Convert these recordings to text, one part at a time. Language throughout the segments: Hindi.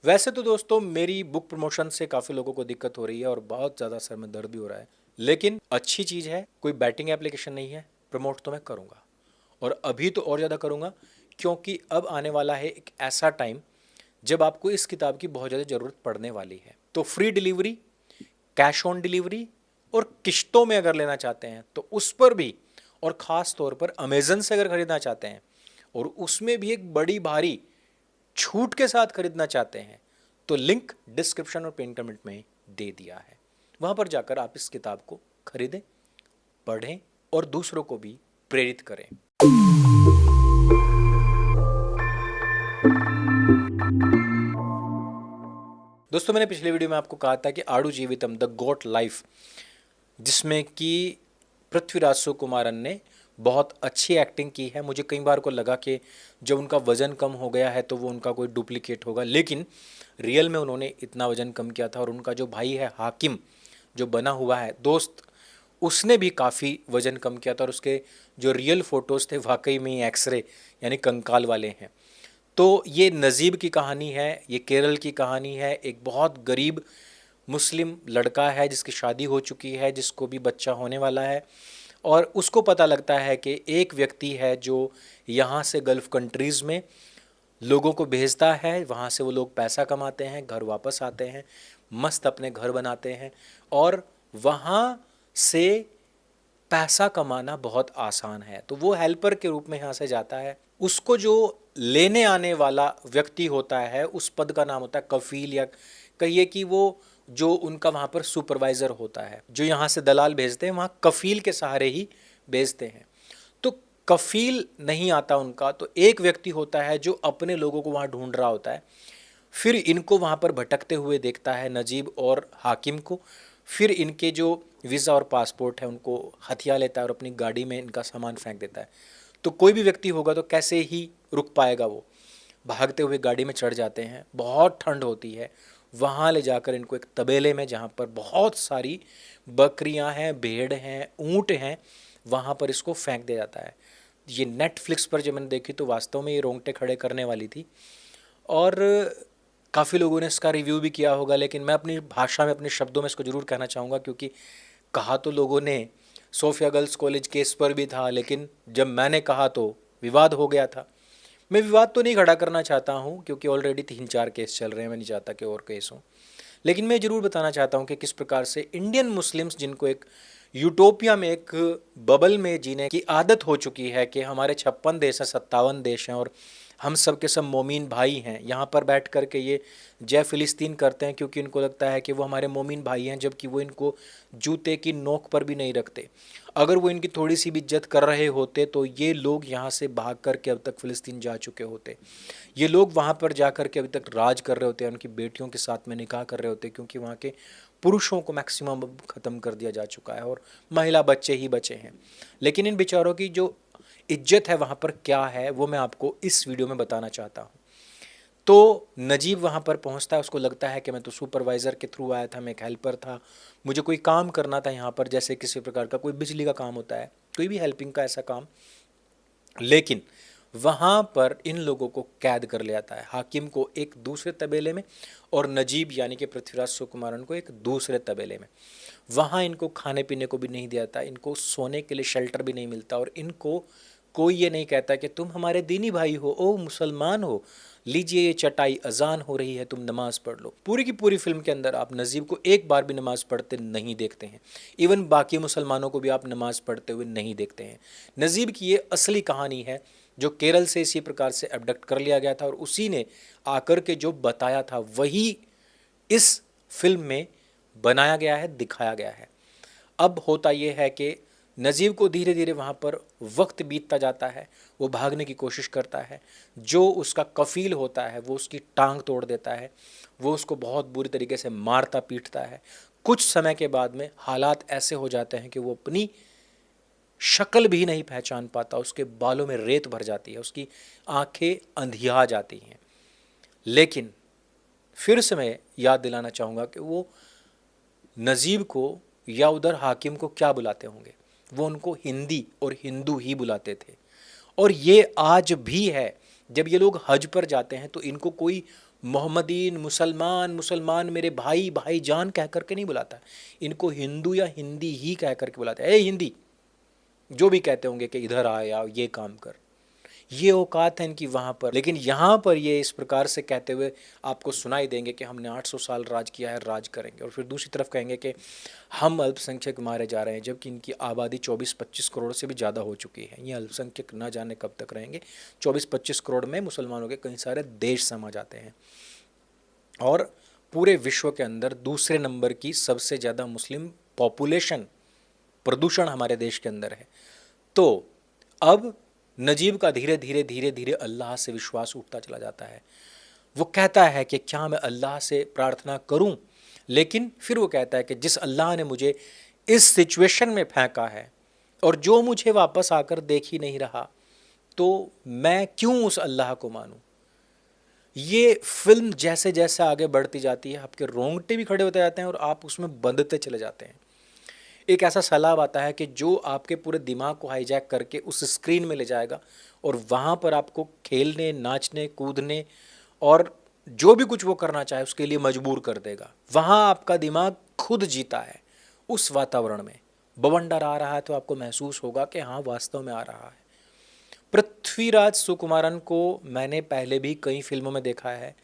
वैसे तो दोस्तों मेरी बुक प्रमोशन से काफ़ी लोगों को दिक्कत हो रही है और बहुत ज़्यादा सर में दर्द भी हो रहा है। लेकिन अच्छी चीज़ है, कोई बैटिंग एप्लीकेशन नहीं है, प्रमोट तो मैं करूँगा और अभी तो और ज़्यादा करूँगा, क्योंकि अब आने वाला है एक ऐसा टाइम जब आपको इस किताब की बहुत ज़्यादा ज़रूरत पड़ने वाली है। तो free delivery, cash on delivery और किश्तों में अगर लेना चाहते हैं तो उस पर भी, और ख़ास तौर पर अमेज़न से अगर ख़रीदना चाहते हैं और उसमें भी एक बड़ी भारी छूट के साथ खरीदना चाहते हैं तो लिंक डिस्क्रिप्शन और पिन कमेंट में दे दिया है। वहां पर जाकर आप इस किताब को खरीदें, पढ़ें और दूसरों को भी प्रेरित करें। दोस्तों मैंने पिछले वीडियो में आपको कहा था कि आड़ू जीवितम द गोट लाइफ, जिसमें कि पृथ्वीराज सुकुमारन ने बहुत अच्छी एक्टिंग की है। मुझे कई बार को लगा कि जब उनका वज़न कम हो गया है तो वो उनका कोई डुप्लीकेट होगा, लेकिन रियल में उन्होंने इतना वज़न कम किया था। और उनका जो भाई है हाकिम, जो बना हुआ है दोस्त, उसने भी काफ़ी वज़न कम किया था और उसके जो रियल फ़ोटोज़ थे वाकई में एक्सरे यानी कंकाल वाले हैं। तो ये नजीब की कहानी है, ये केरल की कहानी है। एक बहुत गरीब मुस्लिम लड़का है जिसकी शादी हो चुकी है, जिसको भी बच्चा होने वाला है, और उसको पता लगता है कि एक व्यक्ति है जो यहाँ से गल्फ़ कंट्रीज़ में लोगों को भेजता है। वहाँ से वो लोग पैसा कमाते हैं, घर वापस आते हैं, मस्त अपने घर बनाते हैं और वहाँ से पैसा कमाना बहुत आसान है। तो वो हेल्पर के रूप में यहाँ से जाता है। उसको जो लेने आने वाला व्यक्ति होता है उस पद का नाम होता है कफील, या कहिए कि वो जो उनका वहाँ पर सुपरवाइज़र होता है। जो यहाँ से दलाल भेजते हैं वहाँ कफील के सहारे ही भेजते हैं। तो कफील नहीं आता उनका, तो एक व्यक्ति होता है जो अपने लोगों को वहाँ ढूंढ रहा होता है। फिर इनको वहाँ पर भटकते हुए देखता है नजीब और हाकिम को। फिर इनके जो वीज़ा और पासपोर्ट है उनको हथिया लेता है और अपनी गाड़ी में इनका सामान फेंक देता है। तो कोई भी व्यक्ति होगा तो कैसे ही रुक पाएगा, वो भागते हुए गाड़ी में चढ़ जाते हैं। बहुत ठंड होती है। वहाँ ले जाकर इनको एक तबेले में, जहाँ पर बहुत सारी बकरियाँ हैं, भेड़ हैं, ऊँट हैं, वहाँ पर इसको फेंक दिया जाता है। ये नेटफ्लिक्स पर जब मैंने देखी तो वास्तव में ये रोंगटे खड़े करने वाली थी और काफ़ी लोगों ने इसका रिव्यू भी किया होगा, लेकिन मैं अपनी भाषा में, अपने शब्दों में इसको ज़रूर कहना चाहूँगा, क्योंकि कहा तो लोगों ने सोफिया गर्ल्स कॉलेज केस पर भी था, लेकिन जब मैंने कहा तो विवाद हो गया था। मैं विवाद तो नहीं खड़ा करना चाहता हूँ क्योंकि ऑलरेडी 3-4 केस चल रहे हैं, मैं नहीं चाहता कि और केस हों। लेकिन मैं ज़रूर बताना चाहता हूँ कि किस प्रकार से इंडियन मुस्लिम्स, जिनको एक यूटोपिया में, एक बबल में जीने की आदत हो चुकी है कि हमारे 56 देश हैं, 57 देश हैं और हम सब के सब मोमीन भाई हैं, यहाँ पर बैठ कर के ये जय फ़िलिस्तीन करते हैं क्योंकि इनको लगता है कि वो हमारे मोमीन भाई हैं, जबकि वो इनको जूते की नोक पर भी नहीं रखते। अगर वो इनकी थोड़ी सी भी इज्जत कर रहे होते तो ये लोग यहाँ से भाग कर के अब तक फ़िलिस्तीन जा चुके होते। ये लोग वहाँ पर जा कर के अभी तक राज कर रहे होते हैं, उनकी बेटियों के साथ में निकाह कर रहे होते, क्योंकि वहाँ के पुरुषों को मैक्सिमम ख़त्म कर दिया जा चुका है और महिला बच्चे ही बचे हैं। लेकिन इन बेचारों की जो इज्जत है वहाँ पर क्या है, वो मैं आपको इस वीडियो में बताना चाहता हूँ। तो नजीब वहाँ पर पहुँचता है, उसको लगता है कि मैं तो सुपरवाइज़र के थ्रू आया था, मैं एक हेल्पर था, मुझे कोई काम करना था यहाँ पर, जैसे किसी प्रकार का कोई बिजली का काम होता है, कोई भी हेल्पिंग का ऐसा काम। लेकिन वहाँ पर इन लोगों को कैद कर लिया जाता है, हाकिम को एक दूसरे तबेले में और नजीब यानी कि पृथ्वीराज सुकुमारन को एक दूसरे तबेले में। वहाँ इनको खाने पीने को भी नहीं दिया जाता, इनको सोने के लिए शेल्टर भी नहीं मिलता और इनको कोई ये नहीं कहता कि तुम हमारे दीनी भाई हो, ओ मुसलमान हो, लीजिए ये चटाई, अजान हो रही है, तुम नमाज पढ़ लो। पूरी की पूरी फिल्म के अंदर आप नजीब को एक बार भी नमाज पढ़ते नहीं देखते हैं। इवन बाकी मुसलमानों को भी आप नमाज पढ़ते हुए नहीं देखते हैं। नजीब की ये असली कहानी है जो केरल से इसी प्रकार से एबडक्ट कर लिया गया था और उसी ने आकर के जो बताया था वही इस फिल्म में बनाया गया है, दिखाया गया है। अब होता यह है कि नजीब को धीरे धीरे वहाँ पर वक्त बीतता जाता है, वो भागने की कोशिश करता है। जो उसका कफील होता है वो उसकी टांग तोड़ देता है, वो उसको बहुत बुरी तरीके से मारता पीटता है। कुछ समय के बाद में हालात ऐसे हो जाते हैं कि वो अपनी शक्ल भी नहीं पहचान पाता, उसके बालों में रेत भर जाती है, उसकी आंखें अंधिया जाती हैं। लेकिन फिर से मैं याद दिलाना चाहूँगा कि वो नजीब को या उधर हाकिम को क्या बुलाते होंगे, वो उनको हिंदी और हिंदू ही बुलाते थे। और ये आज भी है, जब ये लोग हज पर जाते हैं तो इनको कोई मोहम्मदीन, मुसलमान, मुसलमान मेरे भाई, भाई जान कह करके नहीं बुलाता। इनको हिंदू या हिंदी ही कह करके बुलाता है। ए हिंदी, जो भी कहते होंगे कि इधर आ या ये काम कर, ये औकात है इनकी वहाँ पर। लेकिन यहाँ पर ये इस प्रकार से कहते हुए आपको सुनाई देंगे कि हमने 800 साल राज किया है, राज करेंगे, और फिर दूसरी तरफ कहेंगे कि हम अल्पसंख्यक मारे जा रहे हैं, जबकि इनकी आबादी 24-25 करोड़ से भी ज़्यादा हो चुकी है। ये अल्पसंख्यक ना जाने कब तक रहेंगे। 24-25 करोड़ में मुसलमानों के कई सारे देश समा जाते हैं, और पूरे विश्व के अंदर दूसरे नंबर की सबसे ज़्यादा मुस्लिम पॉपुलेशन, प्रदूषण हमारे देश के अंदर है। तो अब नजीब का धीरे धीरे धीरे धीरे अल्लाह से विश्वास उठता चला जाता है। वो कहता है कि क्या मैं अल्लाह से प्रार्थना करूं, लेकिन फिर वो कहता है कि जिस अल्लाह ने मुझे इस सिचुएशन में फेंका है और जो मुझे वापस आकर देख ही नहीं रहा, तो मैं क्यों उस अल्लाह को मानूं। ये फिल्म जैसे जैसे आगे बढ़ती जाती है, आपके रोंगटे भी खड़े होते जाते हैं और आप उसमें बंधते चले जाते हैं। एक ऐसा सैलाब आता है कि जो आपके पूरे दिमाग को हाईजैक करके उस स्क्रीन में ले जाएगा और वहाँ पर आपको खेलने, नाचने, कूदने और जो भी कुछ वो करना चाहे उसके लिए मजबूर कर देगा। वहाँ आपका दिमाग खुद जीता है उस वातावरण में। बवंडर आ रहा है तो आपको महसूस होगा कि हाँ वास्तव में आ रहा है। पृथ्वीराज सुकुमारन को मैंने पहले भी कई फिल्मों में देखा है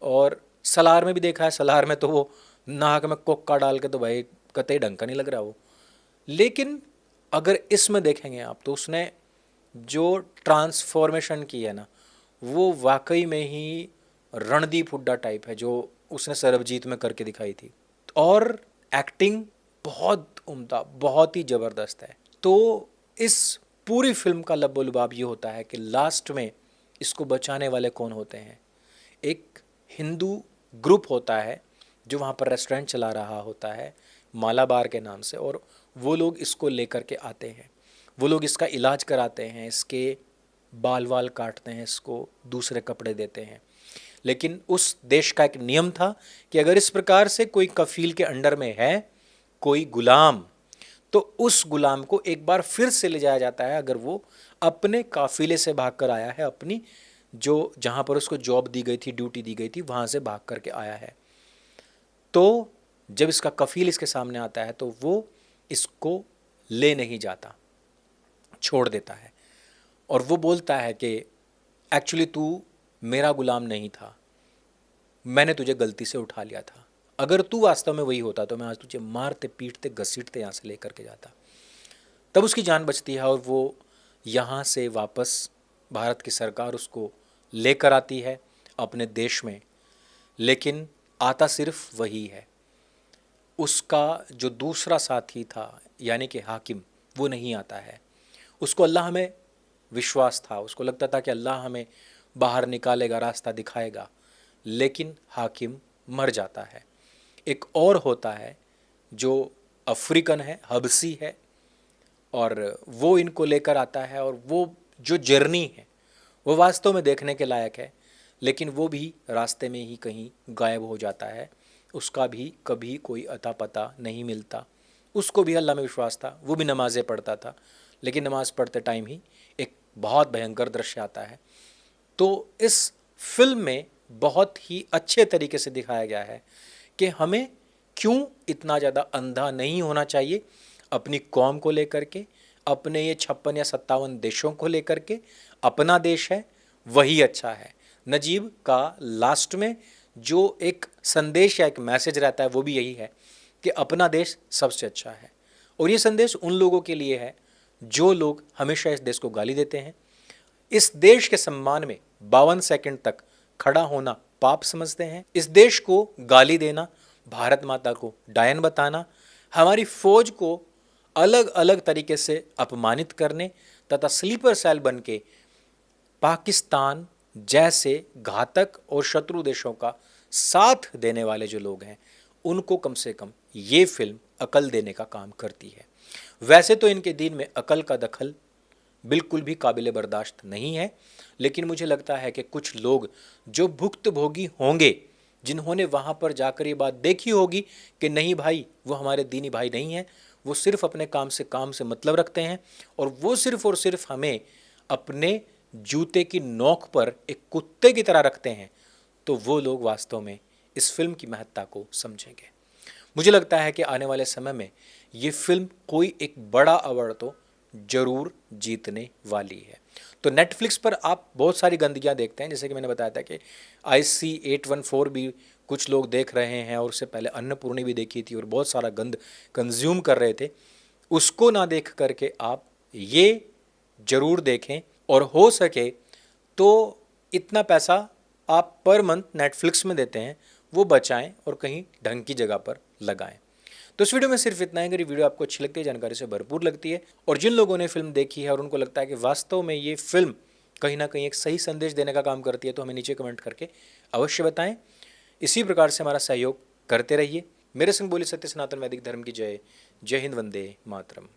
और सलार में भी देखा है। सलार में तो वो नाक में कोक्का डाल के तो भाई कतई ढंग का नहीं लग रहा वो। लेकिन अगर इसमें देखेंगे आप तो उसने जो ट्रांसफॉर्मेशन की है ना, वो वाकई में ही रणदीप हुड्डा टाइप है जो उसने सरबजीत में करके दिखाई थी। और एक्टिंग बहुत उम्दा, बहुत ही ज़बरदस्त है। तो इस पूरी फिल्म का लब्बो लुबाब ये होता है कि लास्ट में इसको बचाने वाले कौन होते हैं। एक हिंदू ग्रुप होता है जो वहाँ पर रेस्टोरेंट चला रहा होता है मालाबार के नाम से, और वो लोग इसको लेकर के आते हैं। वो लोग इसका इलाज कराते हैं, इसके बाल वाल काटते हैं, इसको दूसरे कपड़े देते हैं। लेकिन उस देश का एक नियम था कि अगर इस प्रकार से कोई कफील के अंडर में है कोई गुलाम, तो उस गुलाम को एक बार फिर से ले जाया जाता है अगर वो अपने काफिले से भाग कर आया है, अपनी जो जहाँ पर उसको जॉब दी गई थी, ड्यूटी दी गई थी, वहाँ से भाग करके आया है। तो जब इसका कफील इसके सामने आता है तो वो इसको ले नहीं जाता, छोड़ देता है, और वो बोलता है कि एक्चुअली तू मेरा गुलाम नहीं था, मैंने तुझे गलती से उठा लिया था। अगर तू वास्तव में वही होता तो मैं आज तुझे मारते पीटते घसीटते यहाँ से लेकर के जाता। तब उसकी जान बचती है और वो यहाँ से वापस भारत की सरकार उसको लेकर आती है अपने देश में। लेकिन आता सिर्फ वही है, उसका जो दूसरा साथी था यानी कि हाकिम, वो नहीं आता है। उसको अल्लाह में विश्वास था, उसको लगता था कि अल्लाह हमें बाहर निकालेगा, रास्ता दिखाएगा, लेकिन हाकिम मर जाता है। एक और होता है जो अफ्रीकन है, हबसी है, और वो इनको लेकर आता है, और वो जो जर्नी है वो वास्तव में देखने के लायक है, लेकिन वो भी रास्ते में ही कहीं गायब हो जाता है। उसका भी कभी कोई अता पता नहीं मिलता। उसको भी अल्लाह में विश्वास था, वो भी नमाज़ें पढ़ता था, लेकिन नमाज़ पढ़ते टाइम ही एक बहुत भयंकर दृश्य आता है। तो इस फिल्म में बहुत ही अच्छे तरीके से दिखाया गया है कि हमें क्यों इतना ज़्यादा अंधा नहीं होना चाहिए अपनी कौम को लेकर के, अपने ये 56 या 57 देशों को लेकर के। अपना देश है वही अच्छा है। नजीब का लास्ट में जो एक संदेश या एक मैसेज रहता है वो भी यही है कि अपना देश सबसे अच्छा है। और ये संदेश उन लोगों के लिए है जो लोग हमेशा इस देश को गाली देते हैं। इस देश के सम्मान में 52 सेकंड तक खड़ा होना पाप समझते हैं। इस देश को गाली देना, भारत माता को डायन बताना, हमारी फौज को अलग अलग तरीके से अपमानित करने तथा स्लीपर सेल बन के पाकिस्तान जैसे घातक और शत्रु देशों का साथ देने वाले जो लोग हैं, उनको कम से कम ये फिल्म अकल देने का काम करती है। वैसे तो इनके दीन में अकल का दखल बिल्कुल भी काबिल बर्दाश्त नहीं है, लेकिन मुझे लगता है कि कुछ लोग जो भुक्तभोगी होंगे, जिन्होंने वहाँ पर जाकर ये बात देखी होगी कि नहीं भाई वो हमारे दीनी भाई नहीं हैं, वो सिर्फ अपने काम से मतलब रखते हैं, और वो सिर्फ और सिर्फ हमें अपने जूते की नोक पर एक कुत्ते की तरह रखते हैं, तो वो लोग वास्तव में इस फिल्म की महत्ता को समझेंगे। मुझे लगता है कि आने वाले समय में ये फिल्म कोई एक बड़ा अवार्ड तो जरूर जीतने वाली है। तो नेटफ्लिक्स पर आप बहुत सारी गंदगियां देखते हैं, जैसे कि मैंने बताया था कि IC814 भी कुछ लोग देख रहे हैं और उससे पहले अन्नपूर्णी भी देखी थी और बहुत सारा गंद कंज्यूम कर रहे थे। उसको ना देख करके आप ये जरूर देखें और हो सके तो इतना पैसा आप पर मंथ नेटफ्लिक्स में देते हैं वो बचाएं और कहीं ढंग की जगह पर लगाएं। तो इस वीडियो में सिर्फ इतना है। अगर ये वीडियो आपको अच्छी लगती है, जानकारी से भरपूर लगती है और जिन लोगों ने फिल्म देखी है और उनको लगता है कि वास्तव में ये फिल्म कहीं ना कहीं एक सही संदेश देने का काम करती है, तो हमें नीचे कमेंट करके अवश्य बताएं। इसी प्रकार से हमारा सहयोग करते रहिए। मेरे संग बोली सत्य सनातन वैदिक धर्म की जय। जय हिंद, वंदे मातरम।